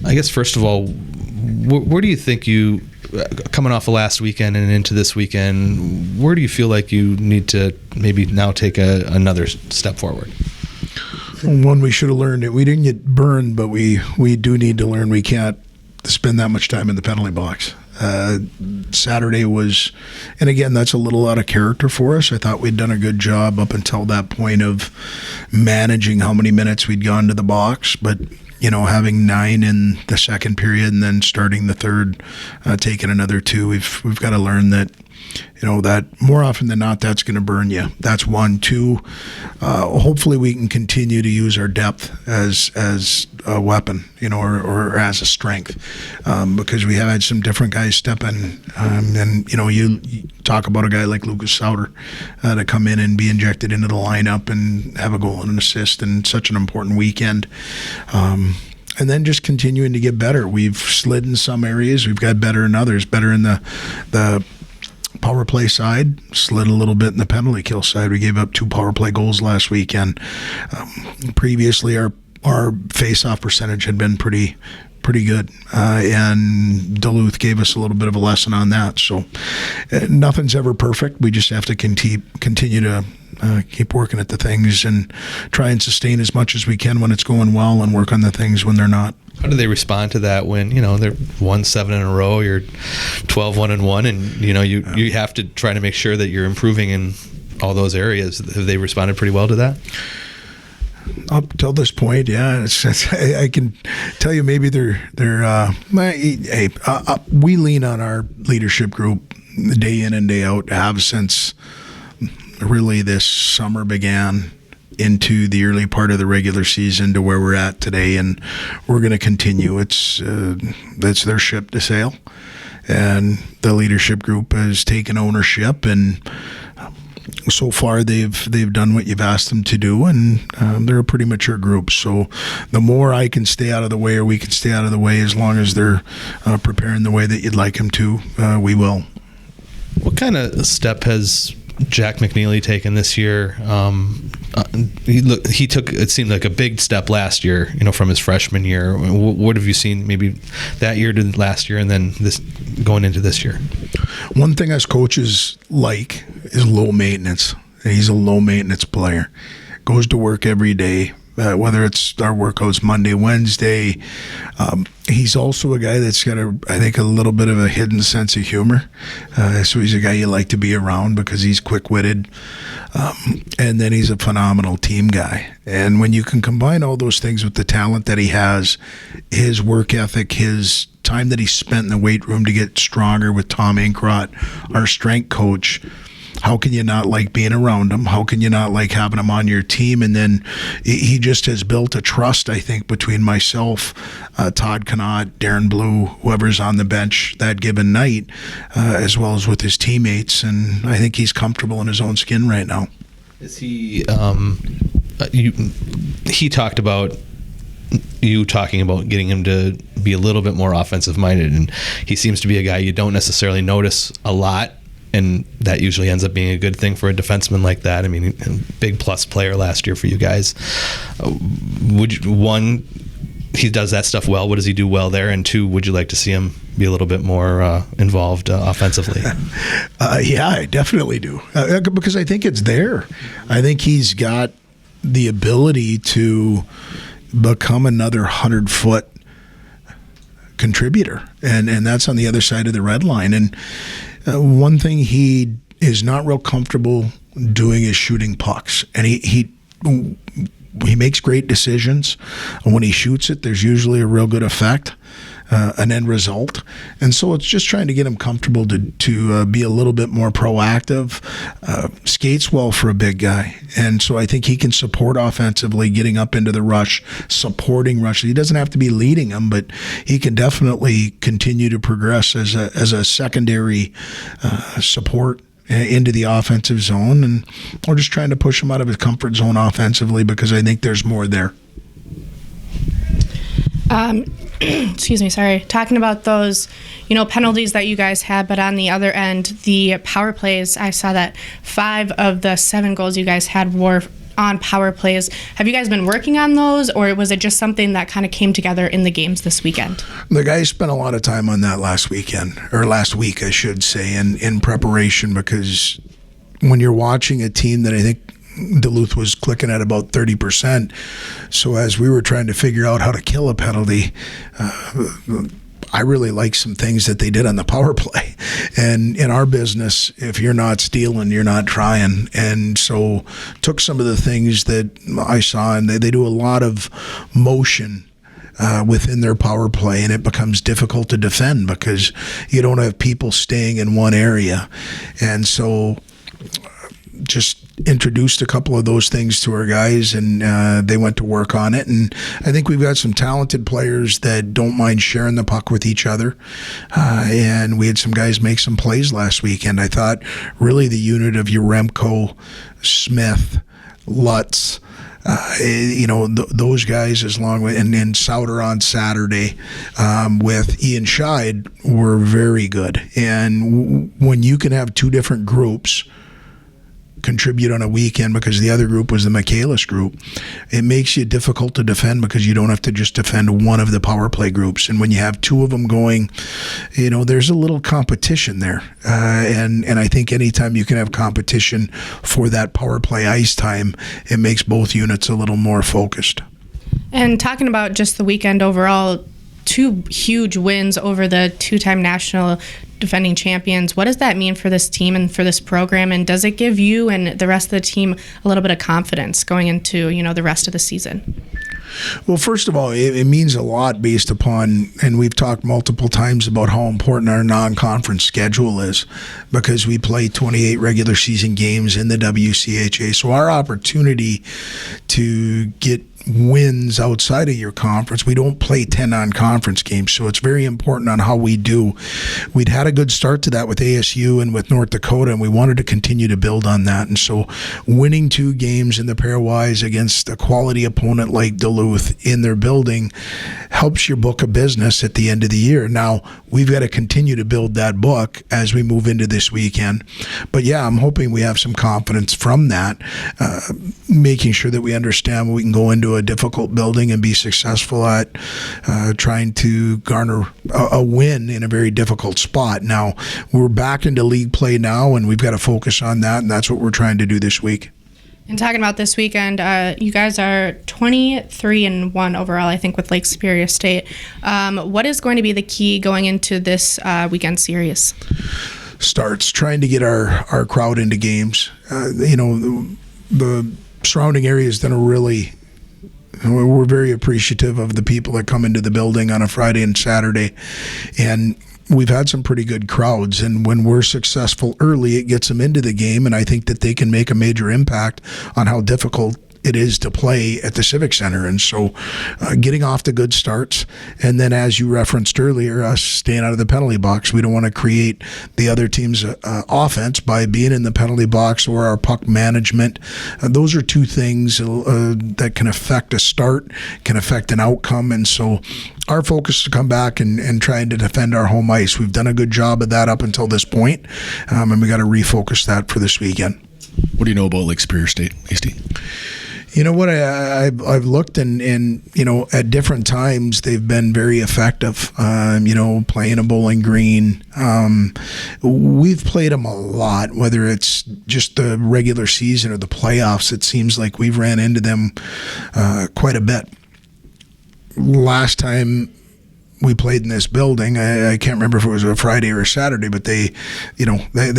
I guess first of all, where do you think you, coming off of last weekend and into this weekend, where do you feel like you need to maybe now take another step forward? One, we should have learned it. We didn't get burned, but we do need to learn we can't spend that much time in the penalty box. Saturday was, and again, that's a little out of character for us. I thought we'd done a good job up until that point of managing how many minutes we'd gone to the box, but having 9 in the second period and then starting the third, taking another 2, we've got to learn that, that more often than not, that's going to burn you. That's 1. 2, hopefully we can continue to use our depth as a weapon, or as a strength, because we have had some different guys step in, and you talk about a guy like Lucas Sauter to come in and be injected into the lineup and have a goal and an assist in such an important weekend. And then just continuing to get better. We've slid in some areas. We've got better in others. Better in the power play side, slid a little bit in the penalty kill side. We gave up 2 power play goals last weekend. Previously, our face-off percentage had been pretty good, and Duluth gave us a little bit of a lesson on that. So nothing's ever perfect. We just have to continue to keep working at the things and try and sustain as much as we can when it's going well and work on the things when they're not. How do they respond to that when, they're 1-7 in a row, you're 12-1-1, and, you have to try to make sure that you're improving in all those areas? Have they responded pretty well to that? Up till this point, yeah. I can tell you maybe we lean on our leadership group day in and day out, have since really this summer began into the early part of the regular season to where we're at today, and we're going to continue. It's their ship to sail, and the leadership group has taken ownership, and so far they've done what you've asked them to do, and they're a pretty mature group. So the more I can stay out of the way, or we can stay out of the way, as long as they're preparing the way that you'd like them to, we will. What kind of step has Jack McNeely taken this year? He took, it seemed like, a big step last year, from his freshman year. What have you seen maybe that year to last year, and then this going into this year? One thing us coaches like is low maintenance. He's a low maintenance player. Goes to work every day, whether it's our workouts Monday, Wednesday. He's also a guy that's got I think a little bit of a hidden sense of humor. So he's a guy you like to be around because he's quick-witted. And then he's a phenomenal team guy. And when you can combine all those things with the talent that he has, his work ethic, his time that he spent in the weight room to get stronger with Tom Inkrot, our strength coach, how can you not like being around him? How can you not like having him on your team? And then he just has built a trust, I think, between myself, Todd Connaught, Darren Blue, whoever's on the bench that given night, as well as with his teammates. And I think he's comfortable in his own skin right now. Is he? He talked about you talking about getting him to be a little bit more offensive minded, and he seems to be a guy you don't necessarily notice a lot. And that usually ends up being a good thing for a defenseman like that. I mean, a big plus player last year for you guys. He does that stuff well. What does he do well there? And 2, would you like to see him be a little bit more involved offensively? Yeah, I definitely do. Because I think it's there. I think he's got the ability to become another 100-foot contributor. And that's on the other side of the red line. And one thing he is not real comfortable doing is shooting pucks, and he makes great decisions. And when he shoots it, there's usually a real good effect, an end result. And so it's just trying to get him comfortable to be a little bit more proactive. Skates well for a big guy, and so I think he can support offensively, getting up into the rush, supporting rushes. He doesn't have to be leading them, but he can definitely continue to progress as a secondary support into the offensive zone. And we're just trying to push him out of his comfort zone offensively, because I think there's more there. Excuse me, sorry. Talking about those, penalties that you guys had, but on the other end, the power plays, I saw that 5 of the 7 goals you guys had were on power plays. Have you guys been working on those, or was it just something that kind of came together in the games this weekend? The guys spent a lot of time on that last week, I should say, in preparation, because when you're watching a team that I think Duluth was clicking at about 30%, so as we were trying to figure out how to kill a penalty, I really like some things that they did on the power play. And in our business, if you're not stealing, you're not trying. And so took some of the things that I saw, and they do a lot of motion within their power play, and it becomes difficult to defend because you don't have people staying in one area. And so just introduced a couple of those things to our guys, and they went to work on it. And I think we've got some talented players that don't mind sharing the puck with each other. And we had some guys make some plays last weekend. I thought really the unit of Yaremko, Smith, Lutz, those guys, as long with, and Souter on Saturday with Ian Scheid, were very good. And when you can have two different groups contribute on a weekend, because the other group was the Michaelis group, it makes you difficult to defend because you don't have to just defend one of the power play groups. And when you have two of them going, there's a little competition there. And I think anytime you can have competition for that power play ice time, it makes both units a little more focused. And talking about just the weekend overall, two huge wins over the two-time national defending champions. What does that mean for this team and for this program? And does it give you and the rest of the team a little bit of confidence going into, the rest of the season? Well, first of all, it means a lot based upon, and we've talked multiple times about how important our non-conference schedule is, because we play 28 regular season games in the WCHA. So our opportunity to get wins outside of your conference, we don't play 10 non-conference games, so it's very important on how we do. We'd had a good start to that with ASU and with North Dakota, and we wanted to continue to build on that. And so winning two games in the pairwise against a quality opponent like Duluth in their building helps your book of business at the end of the year. Now, we've got to continue to build that book as we move into this weekend. But yeah, I'm hoping we have some confidence from that, making sure that we understand we can go into a difficult building and be successful at trying to garner a win in a very difficult spot. Now, we're back into league play now, and we've got to focus on that, and that's what we're trying to do this week. And talking about this weekend, you guys are 23-1 overall, I think, with Lake Superior State. What is going to be the key going into this weekend series? Starts trying to get our crowd into games. The surrounding area has done a really. We're very appreciative of the people that come into the building on a Friday and Saturday, and we've had some pretty good crowds. And when we're successful early, it gets them into the game, and I think that they can make a major impact on how difficult it is to play at the Civic Center. And so getting off to good starts, and then as you referenced earlier, us staying out of the penalty box. We don't want to create the other team's offense by being in the penalty box, or our puck management. Those are two things that can affect a start, can affect an outcome. And so our focus is to come back and trying to defend our home ice. We've done a good job of that up until this point, and we got to refocus that for this weekend. What do you know about Lake Superior State, Hasty? You know what, I've looked and at different times they've been very effective, playing a Bowling Green. We've played them a lot, whether it's just the regular season or the playoffs. It seems like we've ran into them quite a bit. Last time we played in this building, I can't remember if it was a Friday or a Saturday, but they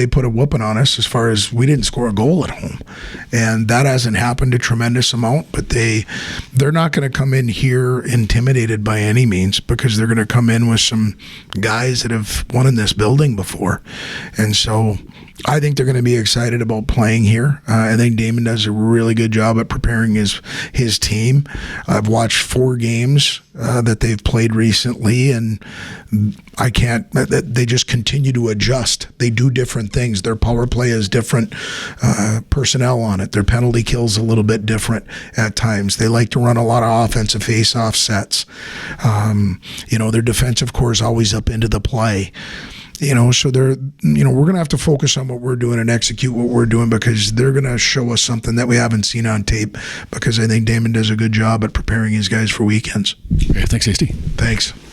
put a whooping on us as far as we didn't score a goal at home. And that hasn't happened a tremendous amount, but they're not going to come in here intimidated by any means, because they're going to come in with some guys that have won in this building before. And so I think they're going to be excited about playing here. I think Damon does a really good job at preparing his team. I've watched 4 games that they've played recently, and they just continue to adjust. They do different things. Their power play has different personnel on it. Their penalty kill's a little bit different at times. They like to run a lot of offensive face-off sets. Their defensive core is always up into the play. So they're, we're going to have to focus on what we're doing and execute what we're doing, because they're going to show us something that we haven't seen on tape, because I think Damon does a good job at preparing his guys for weekends. Okay, thanks, Hasty. Thanks.